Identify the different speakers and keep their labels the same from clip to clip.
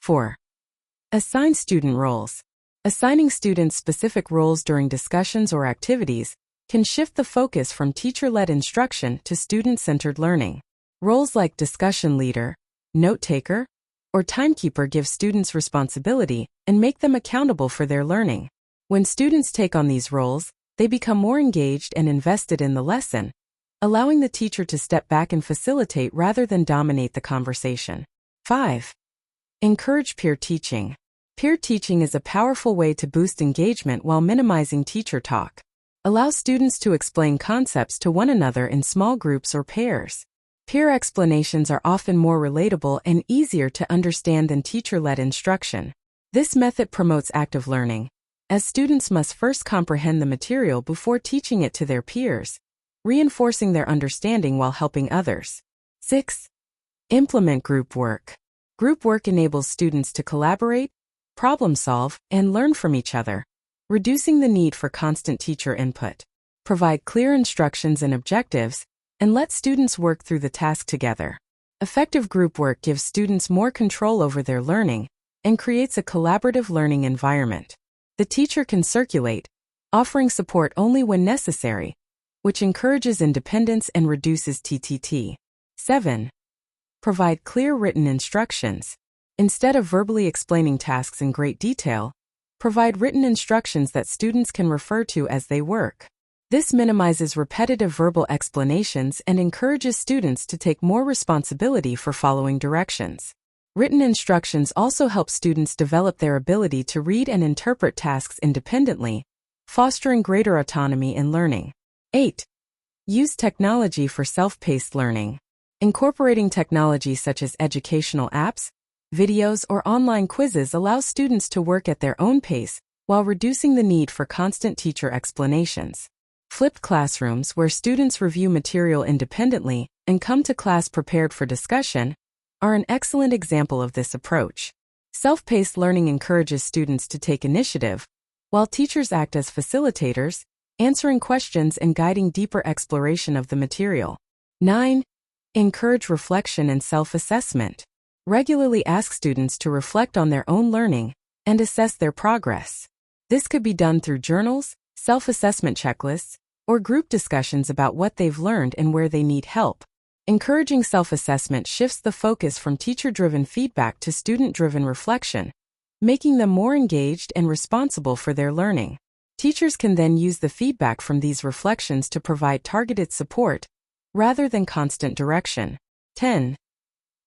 Speaker 1: 4. Assign student roles. Assigning students specific roles during discussions or activities can shift the focus from teacher-led instruction to student-centered learning. Roles like discussion leader, note-taker, or timekeeper give students responsibility and make them accountable for their learning. When students take on these roles, they become more engaged and invested in the lesson, allowing the teacher to step back and facilitate rather than dominate the conversation. 5. Encourage peer teaching. Peer teaching is a powerful way to boost engagement while minimizing teacher talk. Allow students to explain concepts to one another in small groups or pairs. Peer explanations are often more relatable and easier to understand than teacher-led instruction. This method promotes active learning, as students must first comprehend the material before teaching it to their peers, reinforcing their understanding while helping others. 6. Implement group work. Group work enables students to collaborate, problem solve, and learn from each other, reducing the need for constant teacher input. Provide clear instructions and objectives, and let students work through the task together. Effective group work gives students more control over their learning and creates a collaborative learning environment. The teacher can circulate, offering support only when necessary, which encourages independence and reduces TTT. 7. Provide clear written instructions. Instead of verbally explaining tasks in great detail, provide written instructions that students can refer to as they work. This minimizes repetitive verbal explanations and encourages students to take more responsibility for following directions. Written instructions also help students develop their ability to read and interpret tasks independently, fostering greater autonomy in learning. 8. Use technology for self-paced learning. Incorporating technology such as educational apps, videos, or online quizzes allows students to work at their own pace while reducing the need for constant teacher explanations. Flipped classrooms, where students review material independently and come to class prepared for discussion, are an excellent example of this approach. Self-paced learning encourages students to take initiative, while teachers act as facilitators, answering questions and guiding deeper exploration of the material. 9. Encourage reflection and self-assessment. Regularly ask students to reflect on their own learning and assess their progress. This could be done through journals, self-assessment checklists, or group discussions about what they've learned and where they need help. Encouraging self-assessment shifts the focus from teacher-driven feedback to student-driven reflection, making them more engaged and responsible for their learning. Teachers can then use the feedback from these reflections to provide targeted support, rather than constant direction. 10.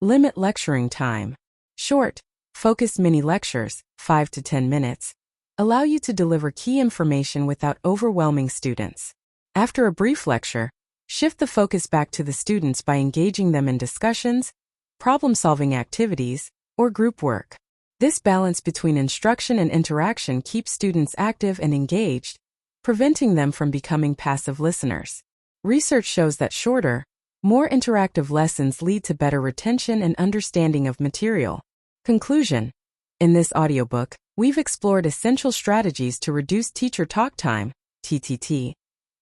Speaker 1: Limit lecturing time. Short, focused mini-lectures, 5 to 10 minutes, allow you to deliver key information without overwhelming students. After a brief lecture, shift the focus back to the students by engaging them in discussions, problem-solving activities, or group work. This balance between instruction and interaction keeps students active and engaged, preventing them from becoming passive listeners. Research shows that shorter, more interactive lessons lead to better retention and understanding of material. Conclusion. In this audiobook, we've explored essential strategies to reduce teacher talk time, TTT,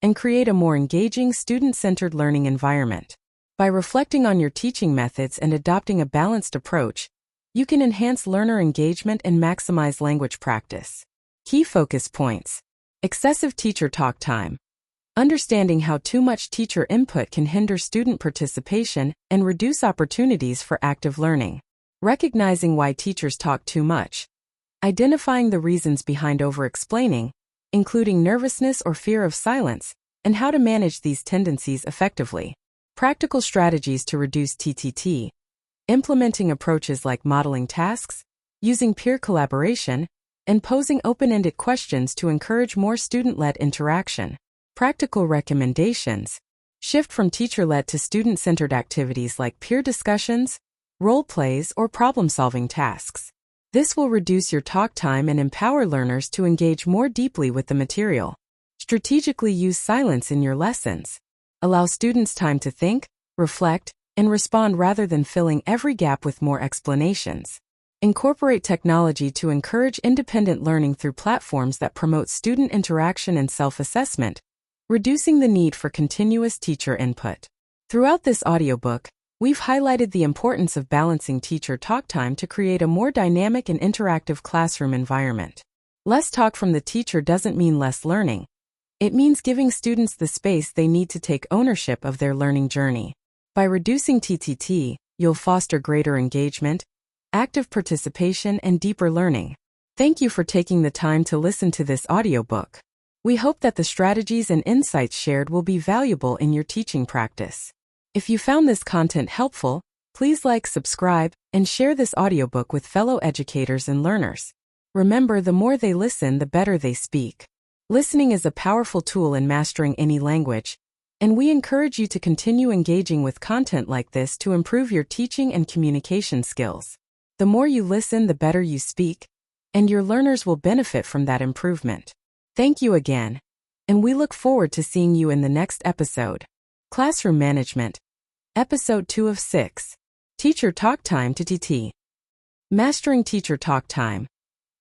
Speaker 1: and create a more engaging, student-centered learning environment. By reflecting on your teaching methods and adopting a balanced approach, you can enhance learner engagement and maximize language practice. Key focus points. Excessive teacher talk time. Understanding how too much teacher input can hinder student participation and reduce opportunities for active learning. Recognizing why teachers talk too much. Identifying the reasons behind over-explaining, including nervousness or fear of silence, and how to manage these tendencies effectively. Practical strategies to reduce TTT. Implementing approaches like modeling tasks, using peer collaboration, and posing open-ended questions to encourage more student-led interaction. Practical recommendations. Shift from teacher-led to student-centered activities like peer discussions, role plays, or problem-solving tasks. This will reduce your talk time and empower learners to engage more deeply with the material. Strategically use silence in your lessons. Allow students time to think, reflect, and respond rather than filling every gap with more explanations. Incorporate technology to encourage independent learning through platforms that promote student interaction and self-assessment, reducing the need for continuous teacher input. Throughout this audiobook, we've highlighted the importance of balancing teacher talk time to create a more dynamic and interactive classroom environment. Less talk from the teacher doesn't mean less learning. It means giving students the space they need to take ownership of their learning journey. By reducing TTT, you'll foster greater engagement, active participation, and deeper learning. Thank you for taking the time to listen to this audiobook. We hope that the strategies and insights shared will be valuable in your teaching practice. If you found this content helpful, please like, subscribe, and share this audiobook with fellow educators and learners. Remember, the more they listen, the better they speak. Listening is a powerful tool in mastering any language, and we encourage you to continue engaging with content like this to improve your teaching and communication skills. The more you listen, the better you speak, and your learners will benefit from that improvement. Thank you again, and we look forward to seeing you in the next episode. Classroom Management, Episode 2 of 6. Teacher Talk Time TTT. Mastering Teacher Talk Time.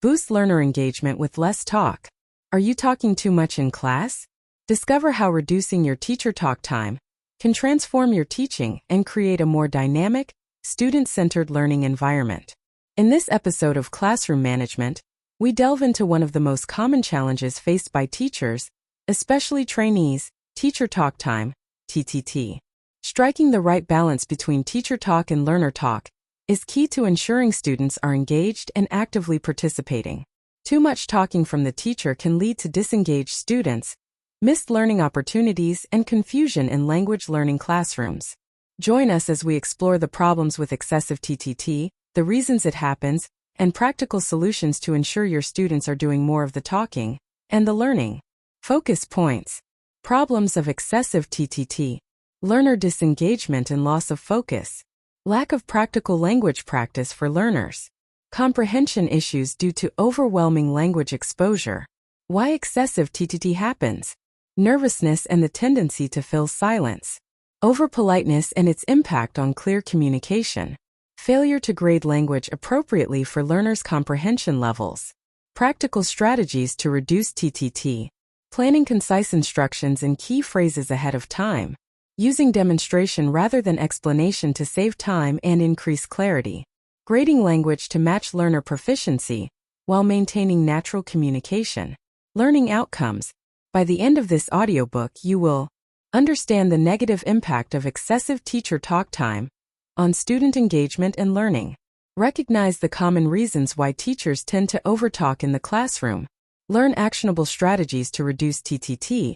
Speaker 1: Boost learner engagement with less talk. Are you talking too much in class? Discover how reducing your teacher talk time can transform your teaching and create a more dynamic, student-centered learning environment. In this episode of Classroom Management, we delve into one of the most common challenges faced by teachers, especially trainees: teacher talk time, TTT. Striking the right balance between teacher talk and learner talk is key to ensuring students are engaged and actively participating. Too much talking from the teacher can lead to disengaged students, missed learning opportunities, and confusion in language learning classrooms. Join us as we explore the problems with excessive TTT, the reasons it happens, and practical solutions to ensure your students are doing more of the talking and the learning. Focus points. Problems of excessive TTT. Learner disengagement and loss of focus. Lack of practical language practice for learners. Comprehension issues due to overwhelming language exposure. Why excessive TTT happens. Nervousness and the tendency to fill silence. Overpoliteness and its impact on clear communication. Failure to grade language appropriately for learners' comprehension levels. Practical strategies to reduce TTT. Planning concise instructions and key phrases ahead of time. Using demonstration rather than explanation to save time and increase clarity. Grading language to match learner proficiency while maintaining natural communication. Learning outcomes. By the end of this audiobook, you will understand the negative impact of excessive teacher talk time on student engagement and learning. Recognize the common reasons why teachers tend to overtalk in the classroom. Learn actionable strategies to reduce TTT,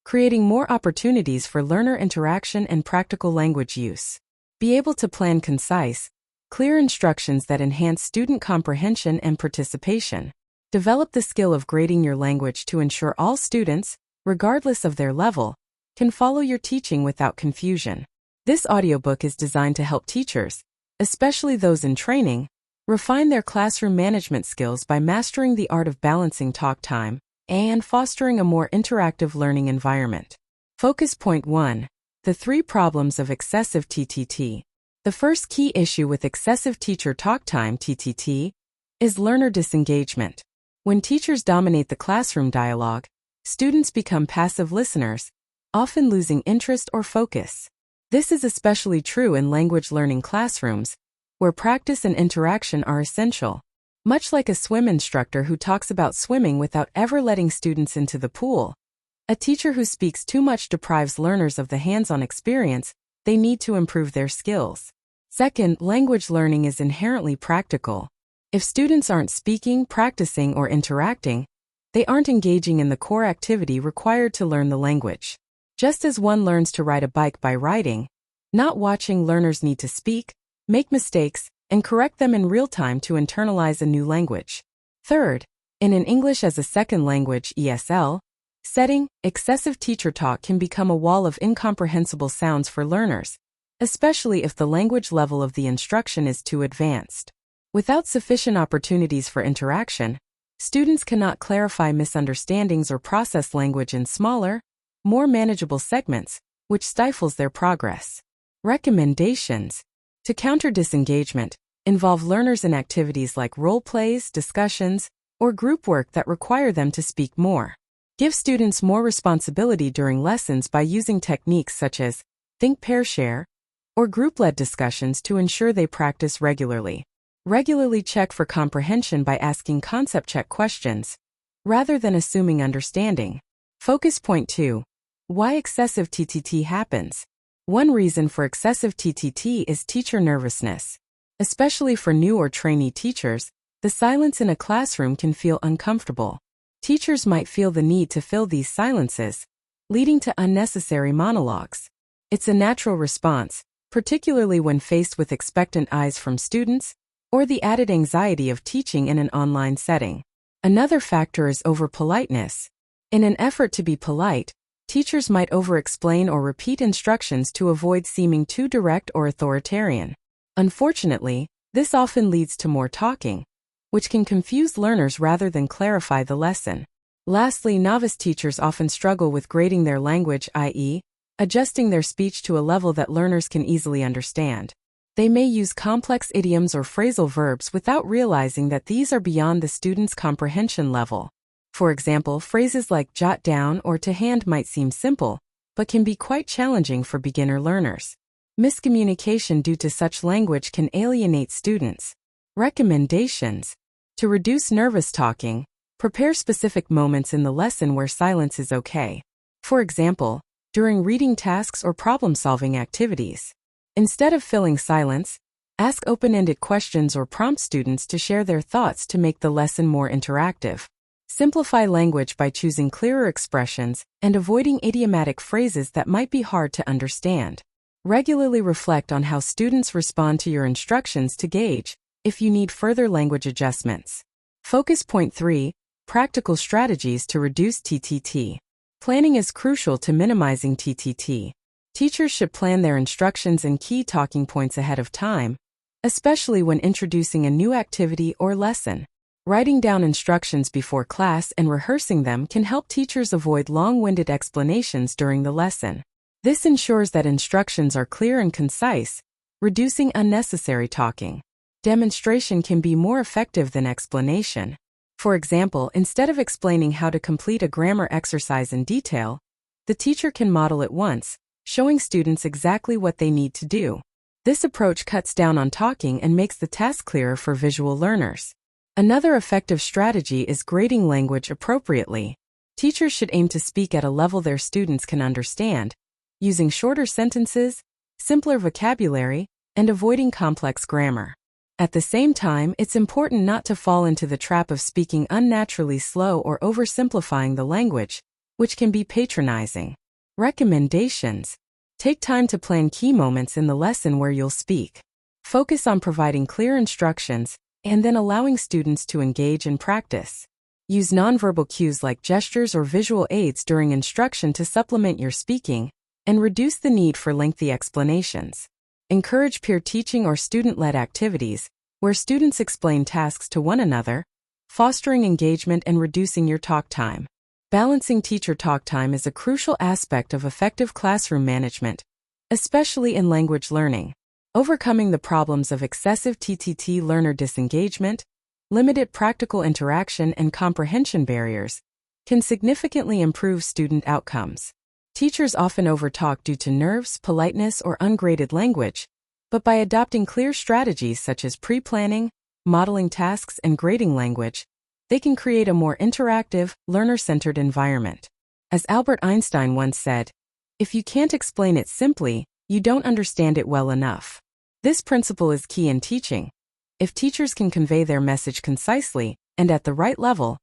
Speaker 1: creating more opportunities for learner interaction and practical language use. Be able to plan concise, clear instructions that enhance student comprehension and participation. Develop the skill of grading your language to ensure all students, regardless of their level, can follow your teaching without confusion. This audiobook is designed to help teachers, especially those in training, refine their classroom management skills by mastering the art of balancing talk time and fostering a more interactive learning environment. Focus Point 1. The 3 problems of excessive TTT. The first key issue with excessive teacher talk time TTT is learner disengagement. When teachers dominate the classroom dialogue, students become passive listeners, often losing interest or focus. This is especially true in language learning classrooms, where practice and interaction are essential. Much like a swim instructor who talks about swimming without ever letting students into the pool, a teacher who speaks too much deprives learners of the hands-on experience they need to improve their skills. Second, language learning is inherently practical. If students aren't speaking, practicing, or interacting, they aren't engaging in the core activity required to learn the language. Just as one learns to ride a bike by riding, not watching, learners need to speak, make mistakes, and correct them in real time to internalize a new language. Third, in an English as a second language (ESL) setting, excessive teacher talk can become a wall of incomprehensible sounds for learners, especially if the language level of the instruction is too advanced. Without sufficient opportunities for interaction, students cannot clarify misunderstandings or process language in smaller, more manageable segments, which stifles their progress. Recommendations. To counter disengagement, involve learners in activities like role plays, discussions, or group work that require them to speak more. Give students more responsibility during lessons by using techniques such as think, pair, share, or group-led discussions to ensure they practice regularly. Regularly check for comprehension by asking concept check questions, rather than assuming understanding. Focus point 2. Why excessive TTT happens. One reason for excessive TTT is teacher nervousness. Especially for new or trainee teachers, the silence in a classroom can feel uncomfortable. Teachers might feel the need to fill these silences, leading to unnecessary monologues. It's a natural response, particularly when faced with expectant eyes from students, or the added anxiety of teaching in an online setting. Another factor is over-politeness. In an effort to be polite, teachers might over-explain or repeat instructions to avoid seeming too direct or authoritarian. Unfortunately, this often leads to more talking, which can confuse learners rather than clarify the lesson. Lastly, novice teachers often struggle with grading their language, i.e., adjusting their speech to a level that learners can easily understand. They may use complex idioms or phrasal verbs without realizing that these are beyond the student's comprehension level. For example, phrases like jot down or to hand might seem simple, but can be quite challenging for beginner learners. Miscommunication due to such language can alienate students. Recommendations. To reduce nervous talking, prepare specific moments in the lesson where silence is okay. For example, during reading tasks or problem-solving activities. Instead of filling silence, ask open-ended questions or prompt students to share their thoughts to make the lesson more interactive. Simplify language by choosing clearer expressions and avoiding idiomatic phrases that might be hard to understand. Regularly reflect on how students respond to your instructions to gauge if you need further language adjustments. Focus point 3. Practical strategies to reduce TTT. Planning is crucial to minimizing TTT. Teachers should plan their instructions and key talking points ahead of time, especially when introducing a new activity or lesson. Writing down instructions before class and rehearsing them can help teachers avoid long-winded explanations during the lesson. This ensures that instructions are clear and concise, reducing unnecessary talking. Demonstration can be more effective than explanation. For example, instead of explaining how to complete a grammar exercise in detail, the teacher can model it once, showing students exactly what they need to do. This approach cuts down on talking and makes the task clearer for visual learners. Another effective strategy is grading language appropriately. Teachers should aim to speak at a level their students can understand, using shorter sentences, simpler vocabulary, and avoiding complex grammar. At the same time, it's important not to fall into the trap of speaking unnaturally slow or oversimplifying the language, which can be patronizing. Recommendations. Take time to plan key moments in the lesson where you'll speak. Focus on providing clear instructions and then allowing students to engage and practice. Use nonverbal cues like gestures or visual aids during instruction to supplement your speaking and reduce the need for lengthy explanations. Encourage peer teaching or student-led activities, where students explain tasks to one another, fostering engagement and reducing your talk time. Balancing teacher talk time is a crucial aspect of effective classroom management, especially in language learning. Overcoming the problems of excessive TTT learner disengagement, limited practical interaction, and comprehension barriers can significantly improve student outcomes. Teachers often overtalk due to nerves, politeness, or ungraded language, but by adopting clear strategies such as pre-planning, modeling tasks, and grading language, they can create a more interactive, learner-centered environment. As Albert Einstein once said, "If you can't explain it simply, you don't understand it well enough." This principle is key in teaching. If teachers can convey their message concisely and at the right level,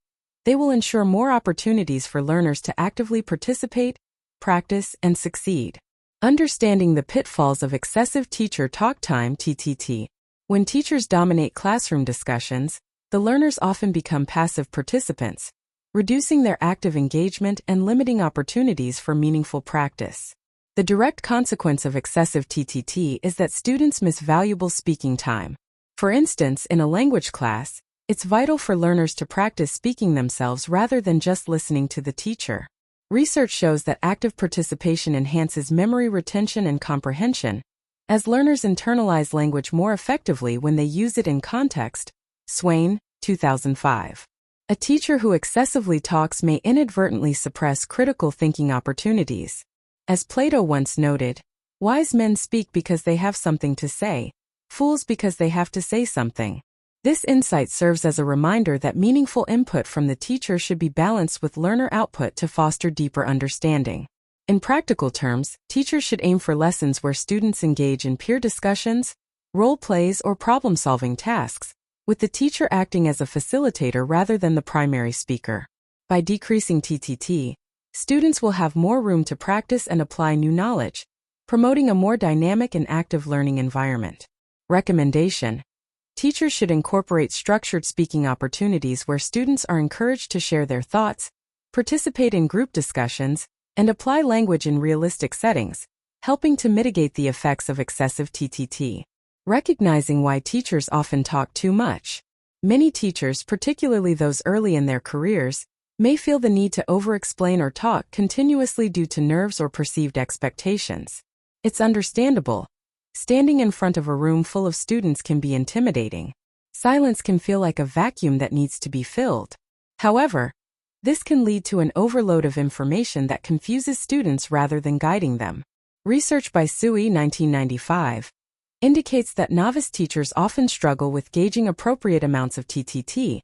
Speaker 1: they will ensure more opportunities for learners to actively participate, practice, and succeed. Understanding the pitfalls of excessive teacher talk time (TTT). When teachers dominate classroom discussions, the learners often become passive participants, reducing their active engagement and limiting opportunities for meaningful practice. The direct consequence of excessive TTT is that students miss valuable speaking time. For instance, in a language class, it's vital for learners to practice speaking themselves rather than just listening to the teacher. Research shows that active participation enhances memory retention and comprehension, as learners internalize language more effectively when they use it in context. Swain, 2005. A teacher who excessively talks may inadvertently suppress critical thinking opportunities. As Plato once noted, Wise men speak because they have something to say, fools because they have to say something. This insight serves as a reminder that meaningful input from the teacher should be balanced with learner output to foster deeper understanding. In practical terms, teachers should aim for lessons where students engage in peer discussions, role plays, or problem-solving tasks, with the teacher acting as a facilitator rather than the primary speaker. By decreasing TTT, students will have more room to practice and apply new knowledge, promoting a more dynamic and active learning environment. Recommendation: teachers should incorporate structured speaking opportunities where students are encouraged to share their thoughts, participate in group discussions, and apply language in realistic settings, helping to mitigate the effects of excessive TTT. Recognizing why teachers often talk too much. Many teachers, particularly those early in their careers, may feel the need to over-explain or talk continuously due to nerves or perceived expectations. It's understandable. Standing in front of a room full of students can be intimidating. Silence can feel like a vacuum that needs to be filled. However, this can lead to an overload of information that confuses students rather than guiding them. Research by Sui 1995 indicates that novice teachers often struggle with gauging appropriate amounts of TTT,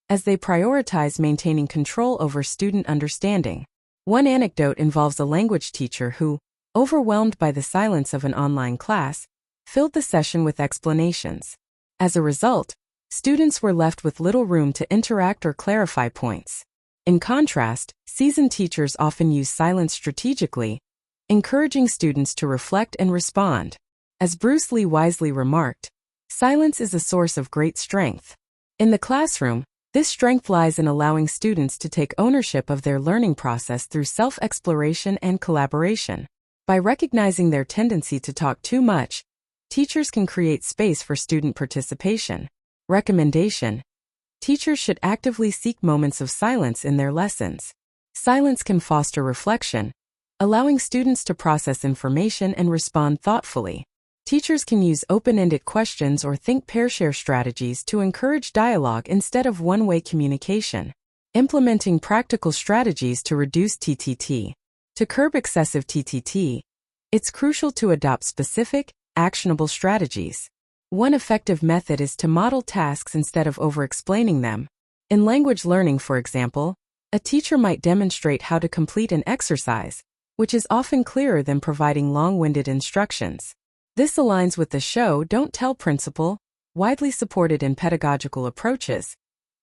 Speaker 1: as they prioritize maintaining control over student understanding. One anecdote involves a language teacher who, overwhelmed by the silence of an online class, filled the session with explanations. As a result, students were left with little room to interact or clarify points. In contrast, seasoned teachers often use silence strategically, encouraging students to reflect and respond. As Bruce Lee wisely remarked, silence is a source of great strength. In the classroom, this strength lies in allowing students to take ownership of their learning process through self-exploration and collaboration. By recognizing their tendency to talk too much, teachers can create space for student participation. Recommendation: teachers should actively seek moments of silence in their lessons. Silence can foster reflection, allowing students to process information and respond thoughtfully. Teachers can use open-ended questions or think pair-share strategies to encourage dialogue instead of one-way communication. Implementing practical strategies to reduce TTT. To curb excessive TTT, it's crucial to adopt specific, actionable strategies. One effective method is to model tasks instead of over-explaining them. In language learning, for example, a teacher might demonstrate how to complete an exercise, which is often clearer than providing long-winded instructions. This aligns with the show Don't Tell principle, widely supported in pedagogical approaches.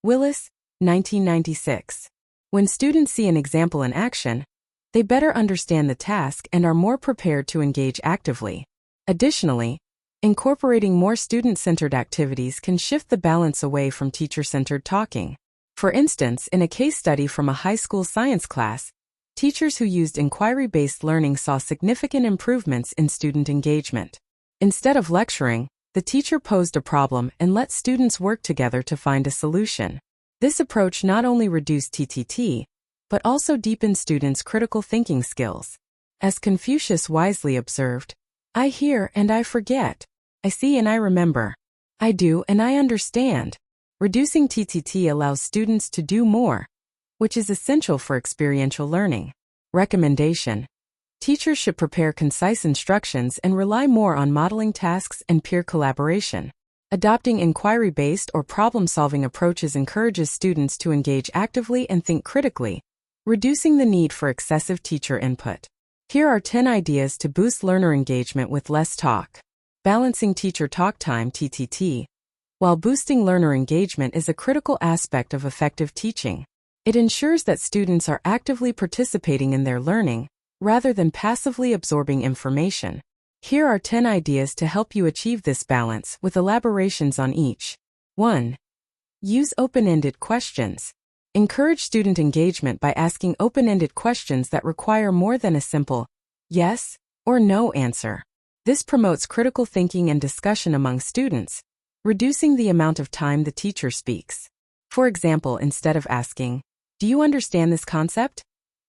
Speaker 1: Willis, 1996. When students see an example in action, they better understand the task and are more prepared to engage actively. Additionally, incorporating more student-centered activities can shift the balance away from teacher-centered talking. For instance, in a case study from a high school science class, teachers who used inquiry-based learning saw significant improvements in student engagement. Instead of lecturing, the teacher posed a problem and let students work together to find a solution. This approach not only reduced TTT, but also deepened students' critical thinking skills. As Confucius wisely observed, "I hear and I forget. I see and I remember. I do and I understand." Reducing TTT allows students to do more, which is essential for experiential learning. Recommendation: teachers should prepare concise instructions and rely more on modeling tasks and peer collaboration. Adopting inquiry-based or problem-solving approaches encourages students to engage actively and think critically, reducing the need for excessive teacher input. Here are 10 ideas to boost learner engagement with less talk. Balancing teacher talk time (TTT). While boosting learner engagement is a critical aspect of effective teaching, it ensures that students are actively participating in their learning, rather than passively absorbing information. Here are 10 ideas to help you achieve this balance, with elaborations on each. 1. Use open-ended questions. Encourage student engagement by asking open-ended questions that require more than a simple yes or no answer. This promotes critical thinking and discussion among students, reducing the amount of time the teacher speaks. For example, instead of asking, "Do you understand this concept?"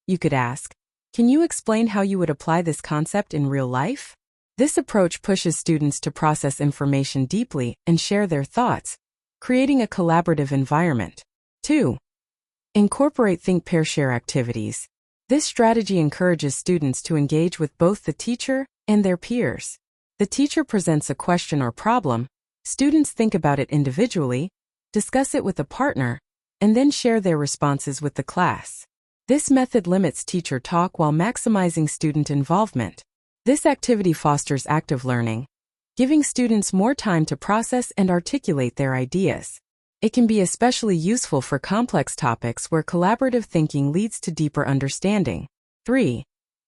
Speaker 1: you could ask, "Can you explain how you would apply this concept in real life?" This approach pushes students to process information deeply and share their thoughts, creating a collaborative environment. 2. Incorporate think pair share activities. This strategy encourages students to engage with both the teacher and their peers. The teacher presents a question or problem, students think about it individually, discuss it with a partner, and then share their responses with the class. This method limits teacher talk while maximizing student involvement. This activity fosters active learning, giving students more time to process and articulate their ideas. It can be especially useful for complex topics where collaborative thinking leads to deeper understanding. 3.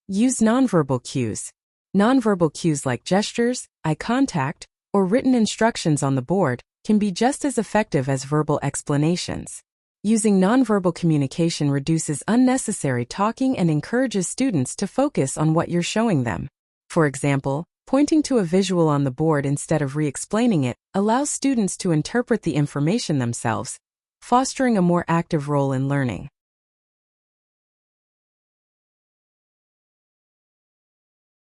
Speaker 1: Use nonverbal cues. Nonverbal cues like gestures, eye contact, or written instructions on the board can be just as effective as verbal explanations. Using nonverbal communication reduces unnecessary talking and encourages students to focus on what you're showing them. For example, pointing to a visual on the board instead of re-explaining it allows students to interpret the information themselves, fostering a more active role in learning.